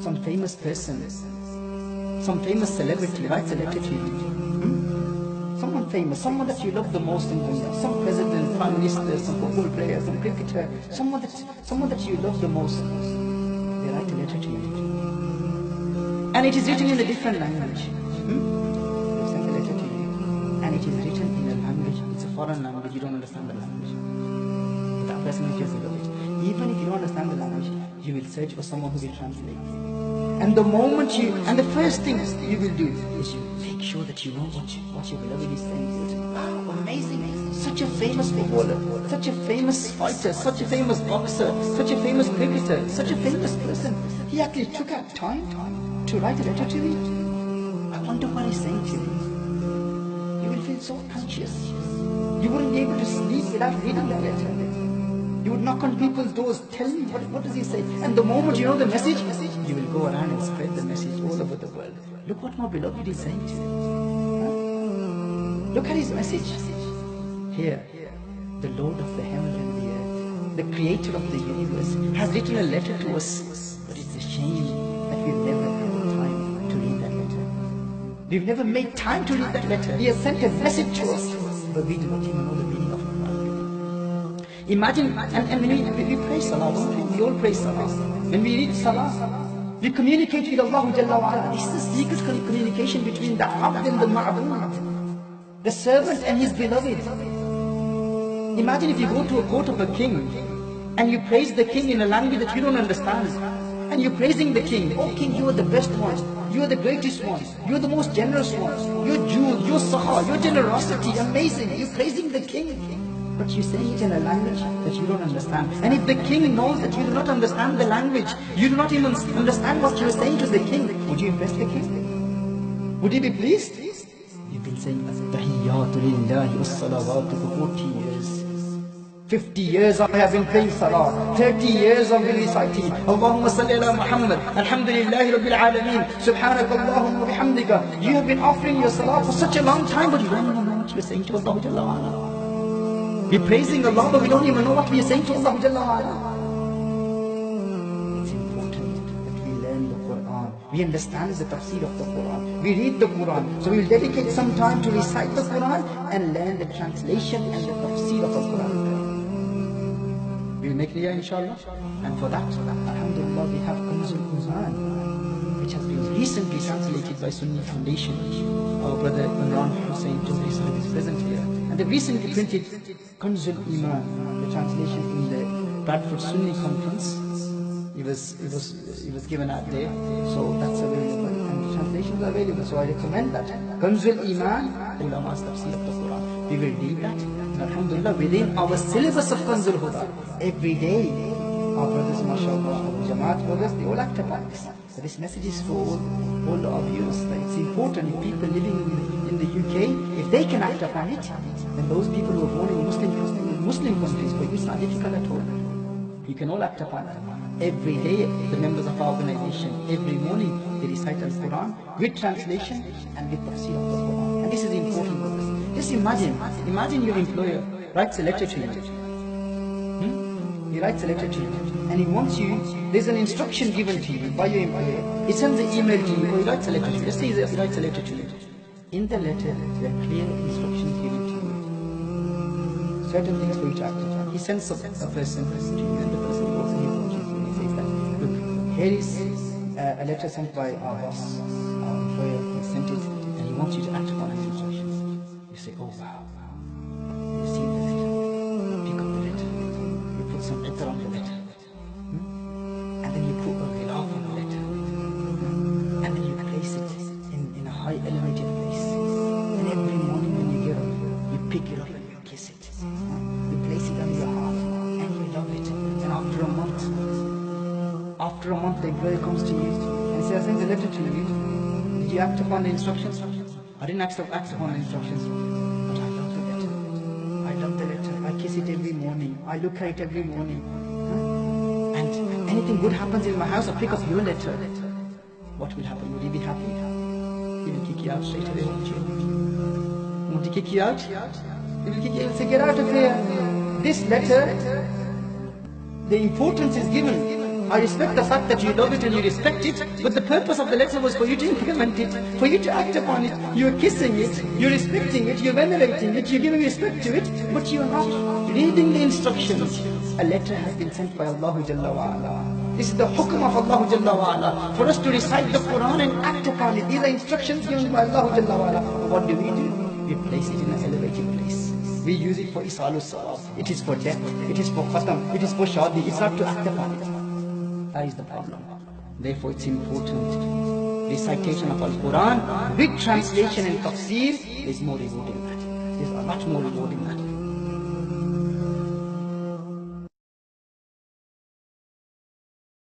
some famous person, some famous celebrity writes a letter to you. Someone famous, someone that you love the most in dunya, some president, prime minister, some football player, some cricketer, someone that you love the most, they write a letter to you. And it is written in a different language. They send a letter to you, and it is written in a language, it's a foreign language, you don't understand the language. But that person is just love it. Even if you don't understand the language, you will search for someone who will translate. And the moment and the first thing you will do is you make sure that you know what your beloved is saying. Wow, amazing! Such a famous footballer, such a famous fighter, such a famous boxer, such a famous cricketer, such a famous person. He actually took out time to write a letter to me. I wonder what he's saying to me. You will feel so anxious. You wouldn't be able to sleep without reading that letter. You would knock on people's doors, tell me, what does he say? And the moment you know the message, you will go around and spread the message all over the world. Look what my beloved is saying to you. Look at his message. Here, the Lord of the heaven and the earth, the creator of the universe, has written a letter to us. But it's a shame that we've never had the time to read that letter. We've never made time to read that letter. He has sent a message to us, but we do not even know the meaning of it. Imagine, and when we pray salah, we all pray salah. When we read salah, we communicate with Allah Jalla wa Ala. This is the secret communication between the abd and the ma'bud, the servant and his beloved. Imagine if you go to a court of a king and you praise the king in a language that you don't understand. And you're praising the king. Oh king, you are the best one. You are the greatest one. You are the most generous one. Your jewel, your saha, your generosity, amazing. You're praising the king. But you're saying it in a language that you don't understand. And if the king knows that you do not understand the language, you do not even understand what you're saying to the king, would you impress the king? Would he be pleased? You've been saying, Tahiyyatu lillahi was-salawatu for 40 years. 50 years I have been praying salah. 30 years I've been reciting Allahumma salli ala Muhammad. Alhamdulillahi Rabbil Alameen. Subhanaka Allahumma bihamdika. You have been offering your salah for such a long time, but you don't even know what you're saying to Allah Jalla wa Ala. We're praising Allah, but we don't even know what we are saying to Allah Jalla wa Ala. It's important that we learn the Quran. We understand the tafsir of the Quran. We read the Quran. So we'll dedicate some time to recite the Quran and learn the translation and the tafsir of the Quran. We'll make niyyah inshallah. And for that, alhamdulillah, we have Kanzul Iman, which has been recently translated by Sunni Foundation. Our brother Imran Hussain Jazari Sahib is present here. And they recently printed Kanzul Iman, the translation in the Bradford Sunni Conference. It was given out there, so that's available. And the translations are available, so I recommend that. Kanzul Iman, ulama's tafsir of the Quran. We will read that. And alhamdulillah, within our syllabus of Kanzul Huda, every day, our brothers, mashallah, Jamaat brothers, they all act upon this. So this message is for all our viewers. It's important if people living in the UK, if they can act upon it, then those people who are born in Muslim countries, for you it's not difficult at all. You can all act upon it. Every day, the members of our organization, every morning, they recite Al-Quran with translation and with tafsir of the Quran. And this is important for us. Just imagine your employer writes a letter to you. He writes a letter to you and he wants you, there's an instruction given to you by your employer. He sends an email to you or he writes a letter to you. Let's say he writes a letter to you. In the letter, there are clear instructions given to you. Certain things for you to act upon. He sends a person to you and the person goes and he watches you and he says that, look, here is a letter sent by our boss, our employer, he sent it and he wants you to act upon his instructions. You say, oh wow, you see the letter, pick up the letter, you put some letter on the letter, and then you put a khilaf on the letter, and then you place it in a high elevated place, and every morning when you get up, you pick it up and you kiss it, you place it on your heart, and you love it, and after a month the employer comes to you and says, I sent a letter to you, did you act upon the instructions? I didn't act upon the instructions, but I love the letter. I love the letter. I kiss it every morning. I look at it every morning. And anything good happens in my house, I pick up your letter. What will happen? Will you be happy? He will kick you out straight away, won't you? Won't he kick you out? He will kick you out. He'll say, get out of here. This letter, the importance is given I respect the fact that you love it and you respect it, but the purpose of the letter was for you to implement it, for you to act upon it. You're kissing it, you're respecting it, you're venerating it, you're giving respect to it, but you're not reading the instructions. A letter has been sent by Allah Jalla wa Ala. This is the hukm of Allah Jalla wa Ala, for us to recite the Quran and act upon it. These are instructions given by Allah Jalla wa Ala. What do? We place it in an elevated place. We use it for Isalu Sawab. It is for death, it is for Khatam, it is for Shadi. It's not to act upon it. That is the problem. Therefore it's important. Recitation of Al-Quran with translation and tafsir is more rewarding than that. There's a lot more rewarding than that.